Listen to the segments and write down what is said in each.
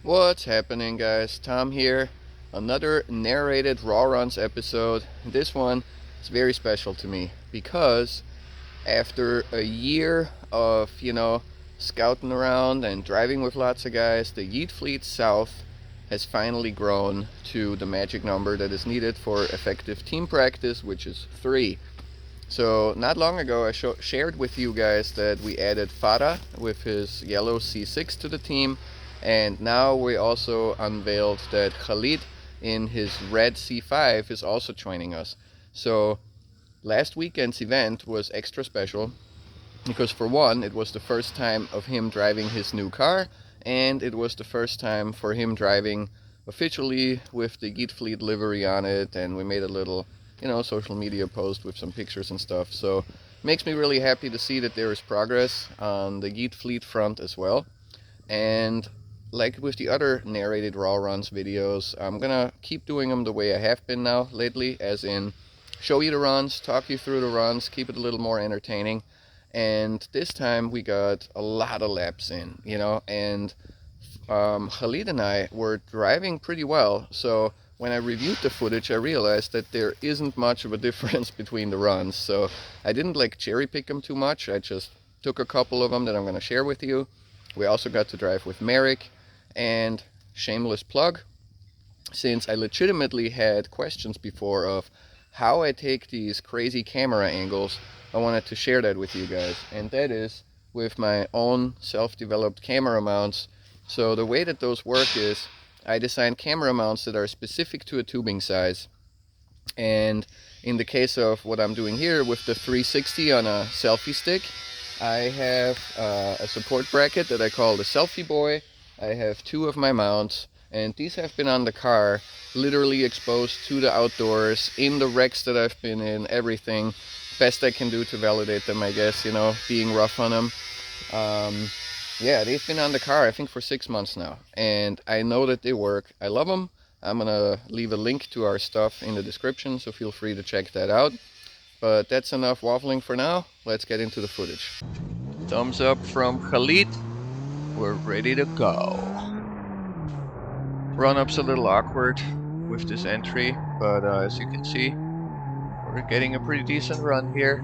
What's happening, guys? Tom here. Another narrated Raw Runs episode. This one is very special to me because after a year of, scouting around and driving with lots of guys, the Yeet Fleet South has finally grown to the magic number that is needed for effective team practice, which is 3. So not long ago I shared with you guys that we added Farah with his yellow C6 to the team, and now we also unveiled that Khalid in his red C5 is also joining us. So last weekend's event was extra special because, for one, it was the first time of him driving his new car, and it was the first time for him driving officially with the Yeet Fleet livery on it, and we made a little social media post with some pictures and stuff. So makes me really happy to see that there is progress on the Yeet Fleet front as well. And like with the other narrated Raw Runs videos, I'm gonna keep doing them the way I have been now lately, as in show you the runs, talk you through the runs, keep it a little more entertaining. And this time we got a lot of laps in, and Khalid and I were driving pretty well. So when I reviewed the footage, I realized that there isn't much of a difference between the runs. So I didn't cherry pick them too much. I just took a couple of them that I'm going to share with you. We also got to drive with Merrick, and shameless plug, since I legitimately had questions before of how I take these crazy camera angles, I wanted to share that with you guys. And that is with my own self-developed camera mounts. So the way that those work is I designed camera mounts that are specific to a tubing size. And in the case of what I'm doing here with the 360 on a selfie stick, I have a support bracket that I call the Selfie Boy. I have 2 of my mounts, and these have been on the car, literally exposed to the outdoors, in the wrecks that I've been in, everything. Best I can do to validate them, I guess, being rough on them. Yeah, they've been on the car, I think, for 6 months now, and I know that they work. I love them. I'm gonna leave a link to our stuff in the description, so feel free to check that out. But that's enough waffling for now. Let's get into the footage. Thumbs up from Khalid. We're ready to go. Run-up's a little awkward with this entry, but as you can see, we're getting a pretty decent run here.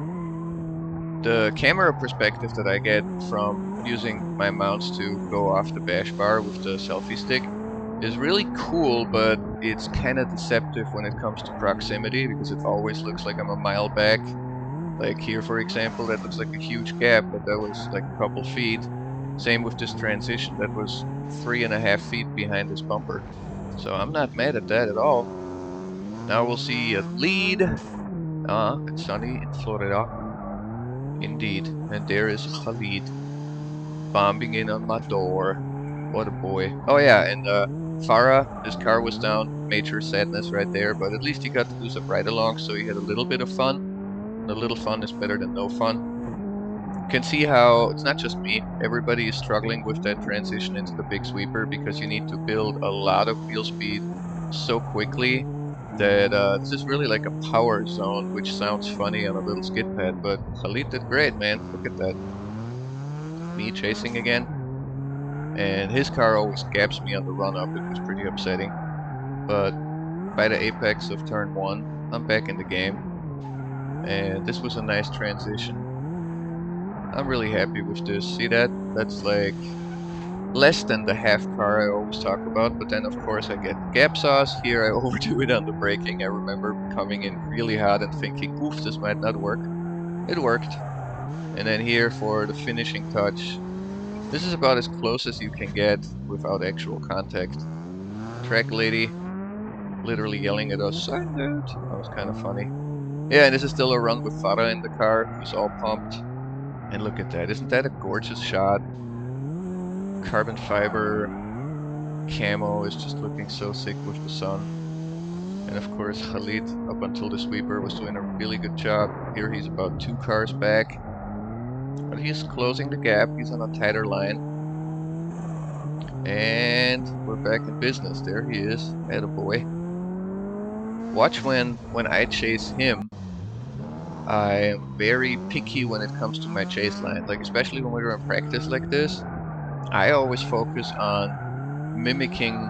The camera perspective that I get from using my mounts to go off the bash bar with the selfie stick is really cool, but it's kind of deceptive when it comes to proximity, because it always looks like I'm a mile back. Like here, for example, that looks like a huge gap, but that was like a couple feet. Same with this transition, that was 3.5 feet behind this bumper. So I'm not mad at that at all. Now we'll see a lead. It's sunny in Florida. Indeed. And there is Khalid bombing in on my door. What a boy. Oh yeah, and Farah, his car was down. Major sadness right there, but at least he got to do some ride-alongs, so he had a little bit of fun. And a little fun is better than no fun. You can see how it's not just me. Everybody is struggling with that transition into the big sweeper, because you need to build a lot of wheel speed so quickly that this is really like a power zone, which sounds funny on a little skid pad, but Khalid did great, man. Look at that. Me chasing again. And his car always gaps me on the run-up. It was pretty upsetting. But by the apex of turn 1, I'm back in the game. And this was a nice transition. I'm really happy with this. See that? That's like less than the half car I always talk about, but then of course I get gap sauce. Here I overdo it on the braking. I remember coming in really hot and thinking, oof, this might not work. It worked. And then here for the finishing touch, this is about as close as you can get without actual contact. Track lady literally yelling at us, "Send it!" That was kind of funny. Yeah, and this is still a run with Farah in the car, who's all pumped. And look at that, isn't that a gorgeous shot? Carbon fiber camo is just looking so sick with the sun. And of course Khalid, up until the sweeper, was doing a really good job. Here he's about 2 cars back. But he's closing the gap, he's on a tighter line. And we're back in business. There he is, attaboy. Watch when I chase him, I am very picky when it comes to my chase line. Like, especially when we were in practice like this, I always focus on mimicking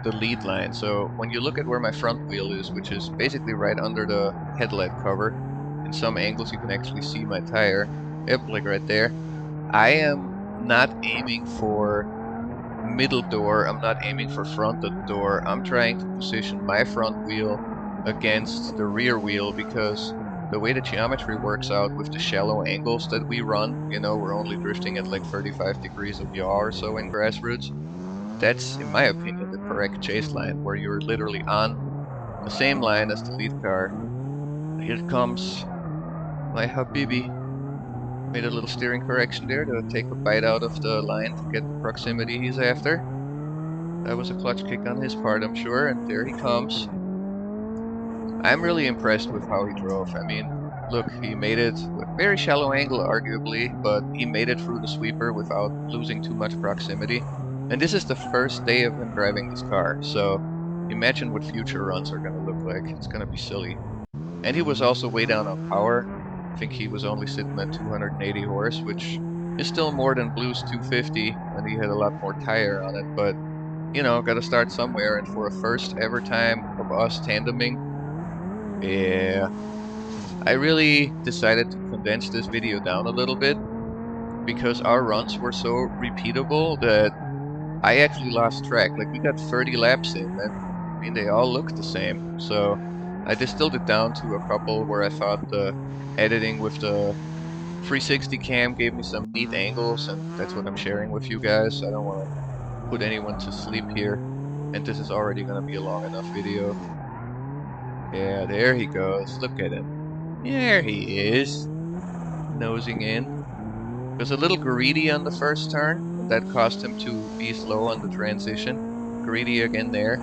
the lead line. So when you look at where my front wheel is, which is basically right under the headlight cover, in some angles you can actually see my tire. Yep, like right there. I am not aiming for middle door. I'm not aiming for front door. I'm trying to position my front wheel against the rear wheel because the way the geometry works out with the shallow angles that we run, we're only drifting at like 35 degrees of yaw or so in grassroots. That's, in my opinion, the correct chase line where you're literally on the same line as the lead car. Here comes my Habibi. Made a little steering correction there to take a bite out of the line to get the proximity he's after. That was a clutch kick on his part, I'm sure, and there he comes. I'm really impressed with how he drove. I mean, look, he made it with very shallow angle, arguably, but he made it through the sweeper without losing too much proximity. And this is the first day of him driving this car, so imagine what future runs are going to look like. It's going to be silly. And he was also way down on power. I think he was only sitting at 280 horse, which is still more than Blue's 250 when he had a lot more tire on it, but got to start somewhere. And for a first ever time of us tandeming, yeah, I really decided to condense this video down a little bit because our runs were so repeatable that I actually lost track. Like we got 30 laps in, and I mean they all looked the same. So I distilled it down to a couple where I thought the editing with the 360 cam gave me some neat angles, and that's what I'm sharing with you guys. I don't want to put anyone to sleep here, and this is already going to be a long enough video. Yeah, there he goes. Look at him. There he is, nosing in. Was a little greedy on the first turn, and that caused him to be slow on the transition. Greedy again there.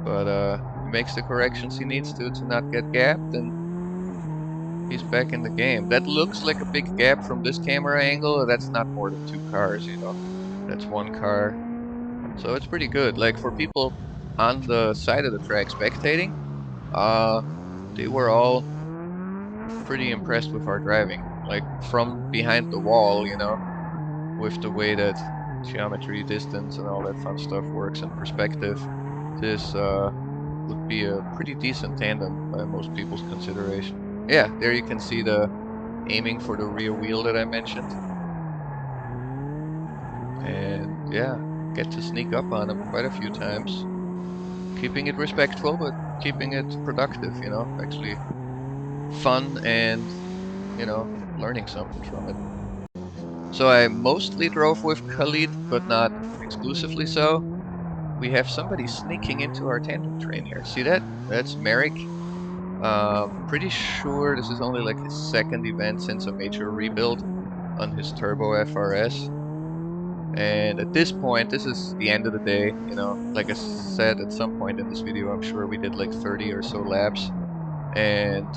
But he makes the corrections he needs to not get gapped, and he's back in the game. That looks like a big gap from this camera angle. That's not more than two cars, That's one car. So it's pretty good. Like for people on the side of the track spectating, they were all pretty impressed with our driving. Like from behind the wall, with the way that geometry, distance, and all that fun stuff works in perspective, this would be a pretty decent tandem by most people's consideration. Yeah, there you can see the aiming for the rear wheel that I mentioned. And yeah, get to sneak up on him quite a few times. Keeping it respectful, but keeping it productive, actually fun and, learning something from it. So I mostly drove with Khalid, but not exclusively so. We have somebody sneaking into our tandem train here. See that? That's Merrick. Pretty sure this is only like his second event since a major rebuild on his Turbo FRS. And at this point, this is the end of the day, Like I said at some point in this video, I'm sure we did like 30 or so laps. And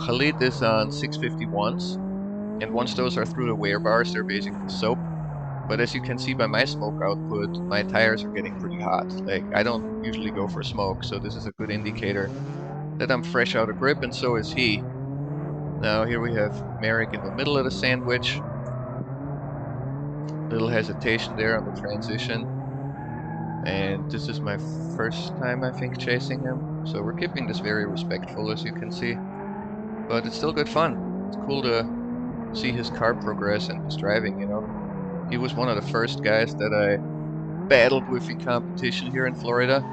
Khalid is on 651s. And once those are through the wear bars, they're basically soap. But as you can see by my smoke output, my tires are getting pretty hot. Like, I don't usually go for smoke, so this is a good indicator that I'm fresh out of grip, and so is he. Now, here we have Merrick in the middle of the sandwich. Little hesitation there on the transition. And this is my first time, I think, chasing him. So we're keeping this very respectful, as you can see. But it's still good fun. It's cool to see his car progress and his driving, He was one of the first guys that I battled with in competition here in Florida,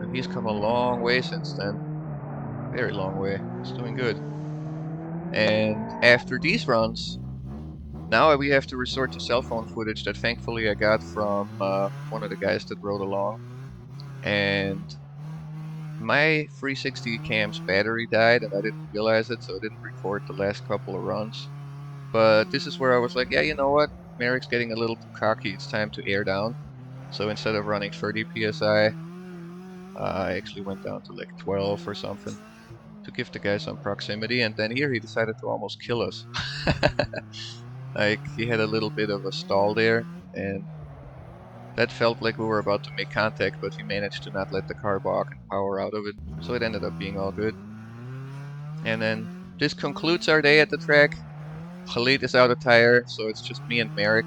and he's come a long way since then. Very long way. He's doing good. And after these runs, now we have to resort to cell phone footage that thankfully I got from one of the guys that rode along. And my 360 cam's battery died and I didn't realize it, so I didn't record the last couple of runs. But this is where I was like, yeah, you know what? Merrick's getting a little too cocky. It's time to air down. So instead of running 30 psi, I actually went down to like 12 or something to give the guy some proximity. And then here he decided to almost kill us. Like he had a little bit of a stall there, and that felt like we were about to make contact, but he managed to not let the car balk and power out of it. So it ended up being all good. And then this concludes our day at the track. Khalid is out of tire, so it's just me and Merrick.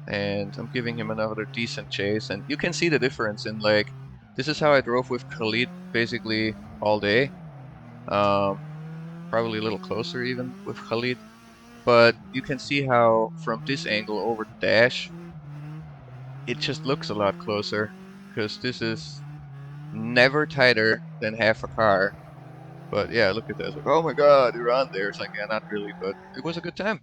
and I'm giving him another decent chase. And you can see the difference in like, this is how I drove with Khalid basically all day. Um, Probably a little closer even with Khalid. But you can see how from this angle over the dash, it just looks a lot closer because this is never tighter than half a car. But yeah, look at this. Like, oh my God, you're on there. It's like, yeah, not really, but it was a good time.